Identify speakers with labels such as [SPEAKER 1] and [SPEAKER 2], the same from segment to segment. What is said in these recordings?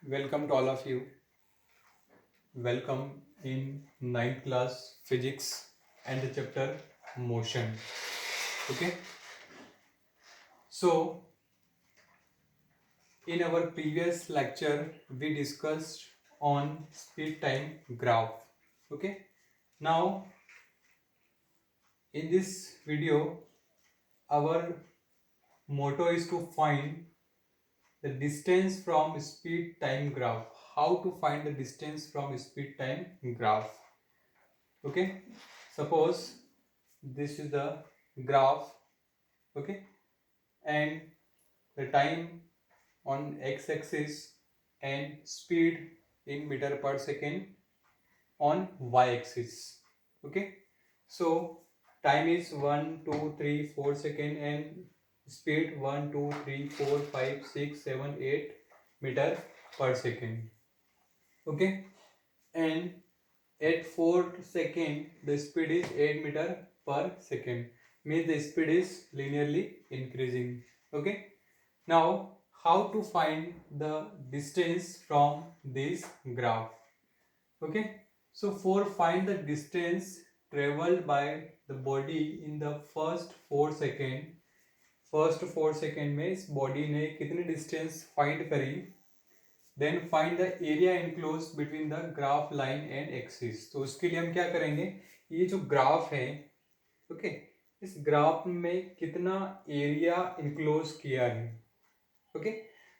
[SPEAKER 1] Welcome to all of you. Welcome in ninth class physics and the chapter motion. Okay. So in our previous lecture we discussed on speed time graph. Okay. Now in this video our motto is to find the distance from speed time graph. How to find the distance from speed time graph. Okay. Suppose this is the graph, okay, and the time on x-axis and speed in meter per second on y-axis. Okay, so time is 1 2 3 4 second and speed 1 2 3 4 5 6 7 8 meter per second. Okay, and at 4 second the speed is 8 meter per second, means the speed is linearly increasing. Okay, now how to find the distance from this graph. Okay, so for find the distance traveled by the body in the first 4 second, first 4 second में इस body ने कितनी distance find करी, then find the area enclose between the graph line and axis. तो उसके लिए हम क्या करेंगे, ये जो ग्राफ है, ओके, इस ग्राफ में कितना एरिया इनक्लोज किया है. Okay,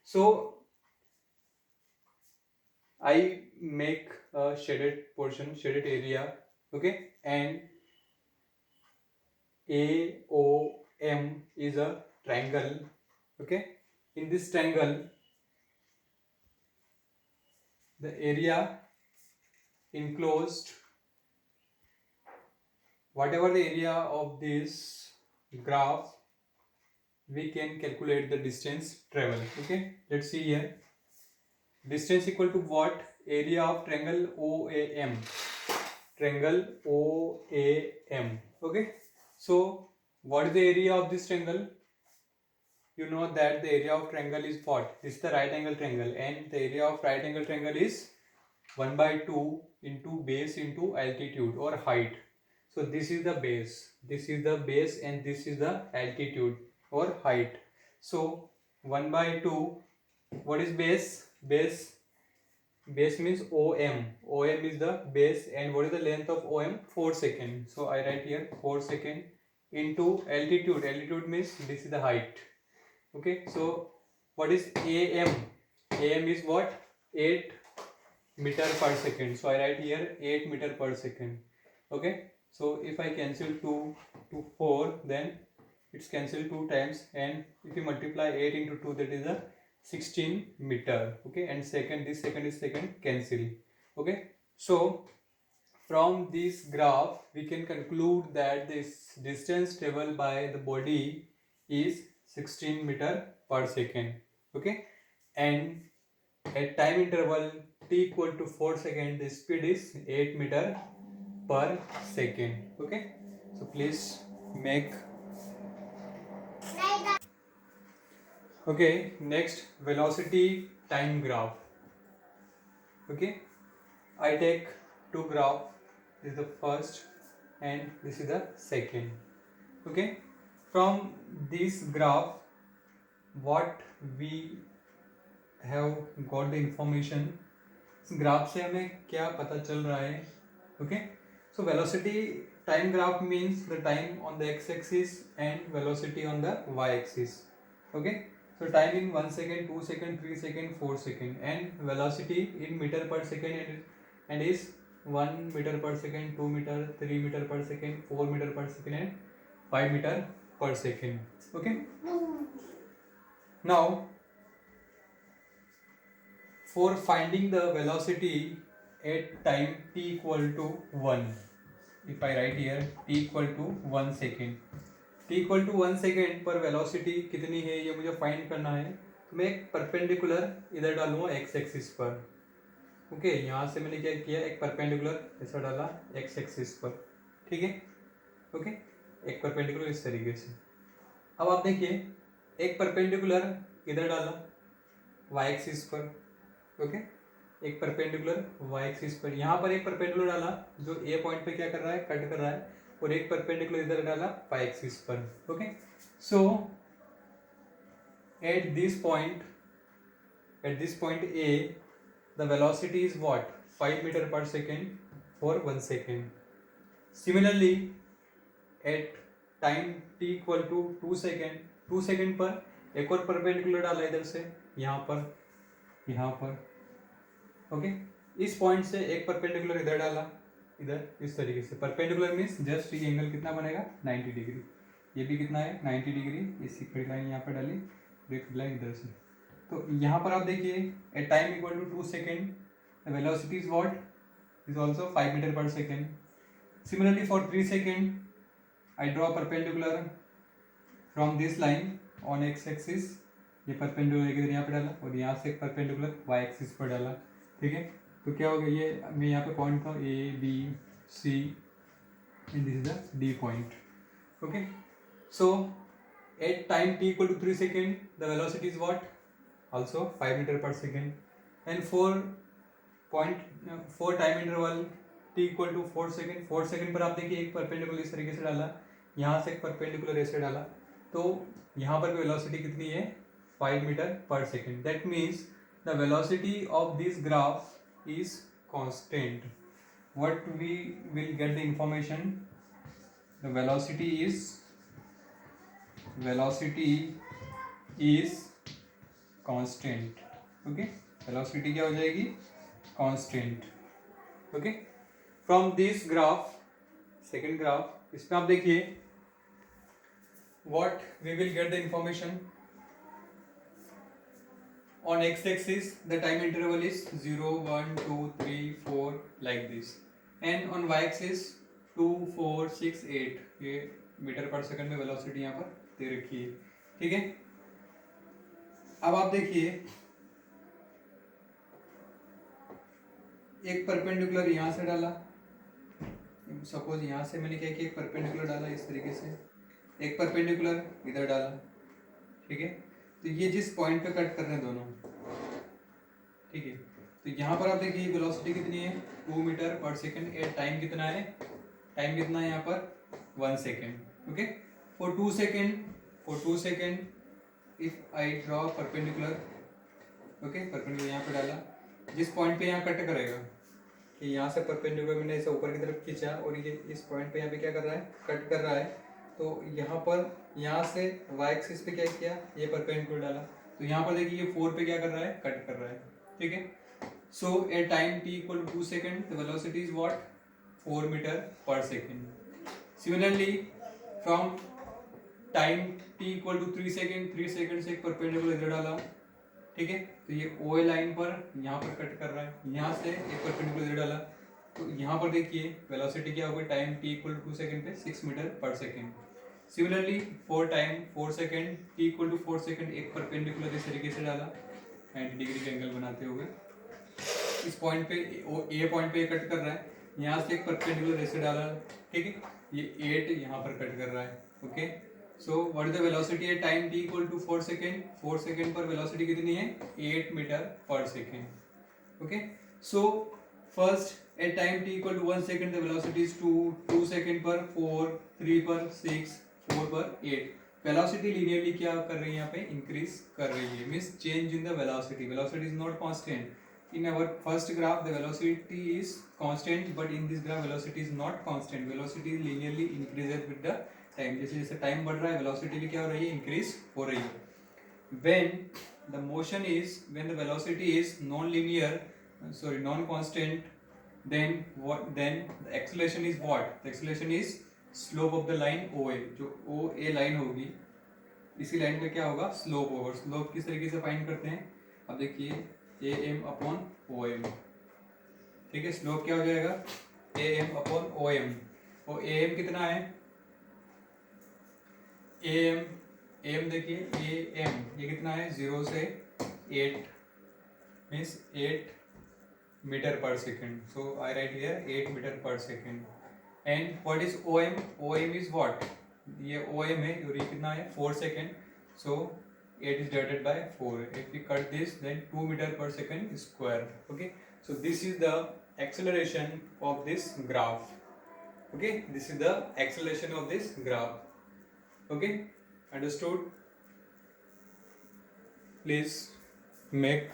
[SPEAKER 1] so I make a shaded portion, shaded area, okay, and AOM is a triangle. Okay, in this triangle the area enclosed, whatever the area of this graph, we can calculate the distance travel. Okay, let's see here. Distance equal to what? Area of triangle OAM. Triangle OAM. Okay, so what is the area of this triangle? You know that the area of triangle is what? This is the right angle triangle, and the area of right angle triangle is 1 by 2 into base into altitude or height. So this is the base, this is the base, and this is the altitude or height. So 1 by 2, what is base? Base means OM. OM is the base, and what is the length of OM? 4 second. So I write here 4 second into altitude. Altitude means this is the height. Okay, so what is AM? AM is what? 8 meter per second. So I write here 8 meter per second. Okay, so if I cancel 2 to 4, then it's cancelled 2 times, and if you multiply 8 into 2, that is a 16 meter. Okay, and second, this second is second, cancel. Okay, so from this graph we can conclude that this distance traveled by the body is 16 meter per second. Okay, and at time interval t equal to 4 second, the speed is 8 meter per second. Okay, so please make. Okay, next, velocity time graph. Okay, I take two graph. This is the first and this is the second. Okay, from this graph what we have got the information, इस graph से हमें क्या पता चल रहा है. Okay, so velocity time graph means the time on the x-axis and velocity on the y-axis. Okay, so time in 1 second, 2 second, 3 second, 4 second, and velocity in meter per second, and is 1 meter per second, 2 meter, 3 meter per second, 4 meter per second, and 5 meter per second. Okay, now for finding the velocity at time t equal to 1, if I write here t equal to 1 second, t equal to 1 second पर velocity कितनी है ये मुझे find करना है. तो मैं एक परपेंडिकुलर इधर डालूंगा x एक्सिस पर. ओके, यहाँ से मैंने क्या किया, एक परपेंडिकुलर ऐसा डाला x एक्सिस पर. ठीक है, ओके, एक परपेंडिकुलर इस तरीके से. अब आप देखिए, एक परपेंडिकुलर इधर डाला y एक्सिस पर, ओके, एक परपेंडिकुलर y एक्सिस पर, यहाँ पर एक परपेंडिकुलर डाला जो a पॉइंट पे क्या कर रहा है, कट कर रहा है, और एक परपेंडिकुलर इधर डाला y एक्सिस पर. Okay, so at this point a the velocity is what, 5 meter per second for 1 second. Similarly at time t equal to 2 second, 2 second पर एक और परपेंडिकुलर डाला इधर से यहाँ पर. ओके, इस पॉइंट से एक परपेंडिकुलर इधर डाला, इधर इस तरीके से. परपेंडिकुलर मीन्स जस्ट ये एंगल कितना बनेगा, 90 डिग्री. ये भी कितना है, 90 डिग्री. इसी खड़ी लाइन यहाँ पर डाली, एक लाइन इधर से. तो यहाँ पर आप देखिए at time equal to 2 second the velocity is what, is also 5 metre पर second. Similarly for 3 second I draw perpendicular from this line on X axis. ये परपेंडिकुलर इधर यहाँ पे डाला और यहाँ से परपेंडिकुलर वाई एक्सिस पर डाला. ठीक है, तो क्या हो गया, ये मैं यहाँ पे पॉइंट था A B C and this is the D point. Okay, so at time t equal to 3 second the velocity is what, also 5 meter per second. And for time interval t equal to 4 second, 4 second पर आप देखिए एक perpendicular इस तरीके से डाला, यहाँ से एक परपेंडिकुलर ऐसे डाला, तो यहाँ पर भी वेलोसिटी कितनी है, 5 मीटर पर second. That means the velocity of this graph is constant. What we will get the information, the velocity is constant. Okay, velocity क्या हो जाएगी, constant. Okay, from this graph, second graph, इसमें आप देखिए what we will get the information. On x axis the time interval is 0 1 2 3 4 like this, and on y axis 2 4 6 8. ये metre पर second में velocity यहाँ पर दे रखी है. ठीक है, अब आप देखिए एक परपेंडिकुलर यहाँ से डाला, सपोज यहाँ से मैंने क्या किया, एक परपेंडिकुलर डाला इस तरीके से, एक परपेंडिकुलर इधर डाला. ठीक है, तो ये जिस पॉइंट पे कट कर रहे हैं दोनों, ठीक है, तो यहाँ पर आप देखिए वेलोसिटी कितनी है, 2 मीटर पर सेकेंड. एट टाइम कितना है, यहाँ पर 1 second. Okay, for 2 second if I draw perpendicular, okay, perpendicular यहाँ पे डाला, जिस पॉइंट पे यहाँ कट करेगा, कि यहाँ से परपेंडिकुलर मैंने ऐसे ऊपर की तरफ खींचा और ये इस पॉइंट पे यहाँ पे क्या कर रहा है, कट कर रहा है. तो यहाँ पर, यहाँ से y एक्सिस पे क्या किया, ये परपेंडिकुलर डाला, तो यहाँ पर देखिए ये 4 पे क्या कर रहा है, कट कर रहा है. ठीक है, so at time t equal to 2 second the velocity is what, 4 metre पर second. Similarly from time t equal to 3 second, 3 second से एक परपेंडिकुलर इधर डाला. ठीक है, तो ये ओ लाइन पर यहाँ पर कट कर रहा है, यहाँ से एक परपेंडिकुलर इधर डाला, तो यहाँ पर देखिए वेलोसिटी क्या होगी, time t equal to 2 second पे 6 मीटर पर second. Similarly for time 4 second t equal to 4 second एक परपेंडिकुलर इस तरीके से डाला 90 डिग्री का एंगल बनाते हुए. इस पॉइंट पे ए पॉइंट पे कट कर रहा है, यहाँ से एक परपेंडिकुलर ऐसे डाला. ठीक है, ये 8 यहाँ पर कट कर रहा है. Okay, so what is the velocity at time t equal to 4 second, 4 second पर वेलोसिटी कितनी है, 8 मीटर पर second. Okay, so first at time t equal to 1 second the velocity is 2, 2 second पर 4, 3 पर 6, 4 पर 8. वेलोसिटी लीनियरली क्या कर रही है, यहाँ पे इंक्रीज कर रही है, means change in the velocity. Velocity is not constant. In our first graph the velocity is constant, but in this graph velocity is not constant. Velocity linearly increases with the time. जैसे जैसे time बढ़ रहा है velocity भी क्या हो रही है, इंक्रीज हो रही है. When the motion is, when the velocity is non constant, then the acceleration is what? The acceleration is slope of the line OA. जो OA लाइन होगी, इसी लाइन पे क्या होगा, स्लोप होगा. स्लोप किस तरीके से फाइंड करते हैं, अब देखिए AM अपॉन OM. ठीक है, स्लोप क्या हो जाएगा, AM अपॉन OM. और AM कितना है, AM देखिए AM ये कितना है, 0 से 8 मीन्स 8 मीटर पर second. So I write here 8 metre पर second. And what is OM, OM is what, ये OM है और ये कितना है, 4 second. So 8 is divided by 4. If we cut this, then 2 meter per second square. Okay, so this is the acceleration of this graph. Okay, this is the acceleration of this graph. Okay, understood? Please make.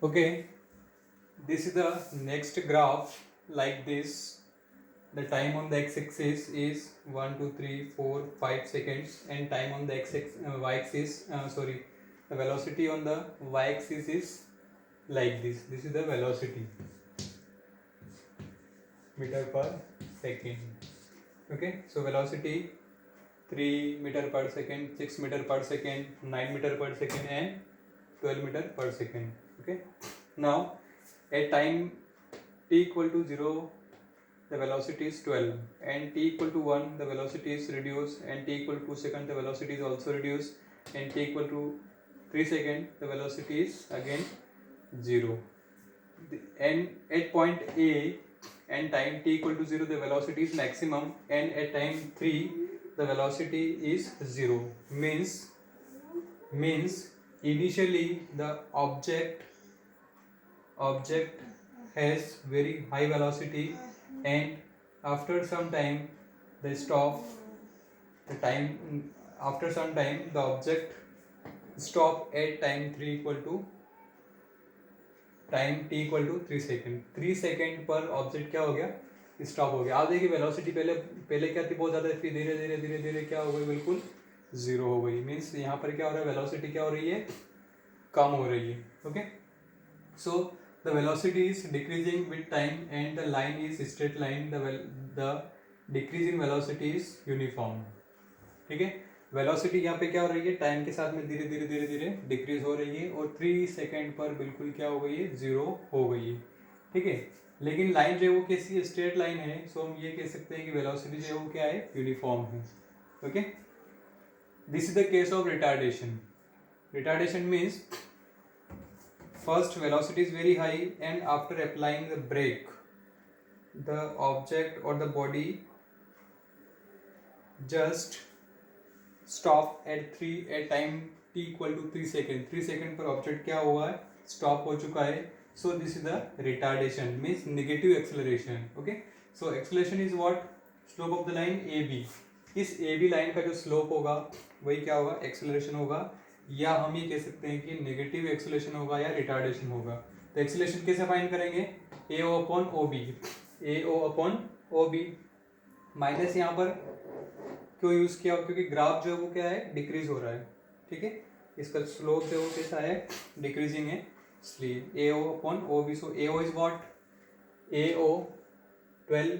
[SPEAKER 1] Okay, this is the next graph like this. The time on the x-axis is 1 2 3 4 5 seconds, and time on the y-axis the velocity on the y-axis is like this. This is the velocity, meter per second. Okay, so velocity 3 meter per second, 6 meter per second, 9 meter per second, and 12 meter per second. Okay, now at time t equal to 0 the velocity is 12, and t equal to 1 the velocity is reduced, and t equal to 2 seconds the velocity is also reduced, and t equal to 3 seconds the velocity is again 0. And at point A and time t equal to 0 the velocity is maximum, and at time 3 the velocity is 0. Means initially the object has very high velocity, and after some time the object stop at time 3 equal to time t equal to 3 second. 3 second पर object क्या हो गया, stop हो गया. आप देखिए velocity पहले क्या थी, बहुत ज़्यादा, फिर धीरे धीरे धीरे धीरे क्या हो गई, बिल्कुल जीरो हो गई. मीन्स यहाँ पर क्या हो रहा है, वेलोसिटी क्या हो रही है, कम हो रही है. Okay, so the velocity is decreasing with time and the line is straight line. The decrease in velocity is uniform. ठीक है, वेलोसिटी यहाँ पे क्या हो रही है, टाइम के साथ में धीरे धीरे धीरे धीरे डिक्रीज हो रही है, और 3 सेकेंड पर बिल्कुल क्या हो गई है, जीरो हो गई है. ठीक है, लेकिन लाइन जो है वो कैसी स्ट्रेट लाइन है, सो हम ये कह सकते हैं कि वेलोसिटी जो है वो क्या है, यूनिफॉर्म है. Okay, this is the case of retardation. Retardation means first velocity is very high, and after applying the brake the object और the body just stop at time t equal to 3 second. 3 second पर object क्या हुआ है, stop हो चुका है. So this is the retardation, means negative acceleration. Okay, so acceleration is what, slope of the line A B. इस A B line का जो स्लोप होगा वही क्या होगा, एक्सेलरेशन होगा, या हम ये कह सकते हैं कि नेगेटिव एक्सेलरेशन होगा या रिटार्डेशन होगा. तो एक्सेलरेशन कैसे फाइंड करेंगे, A O upon O B. A O upon O B. Minus यहाँ पर क्यों यूज किया, क्योंकि ग्राफ जो है वो क्या है, डिक्रीज हो रहा है. ठीक है, इसका स्लोप जो है वो कैसा है, डिक्रीजिंग है, इसलिए A O upon O B. So A O is what, A O 12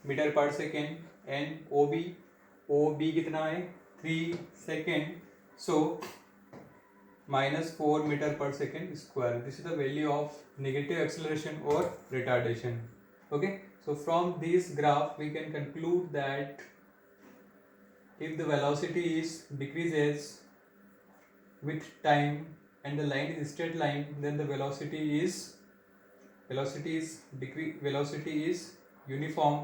[SPEAKER 1] metre पर सेकेंड, एंड ओ बी कितना है, 3 सेकेंड. सो -4 मीटर पर second square. This is the value of negative acceleration और retardation. Okay, so from this graph we can conclude that if the velocity is decreases with time and the line is straight line, then the velocity is uniform,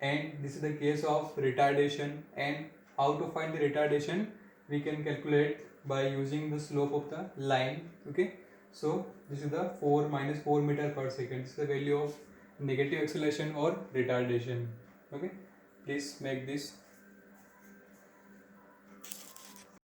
[SPEAKER 1] and this is the case of retardation. And how to find the retardation, we can calculate by using the slope of the line. Okay, so this is the -4 meter per second. This is the value of negative acceleration or retardation. Okay, please make this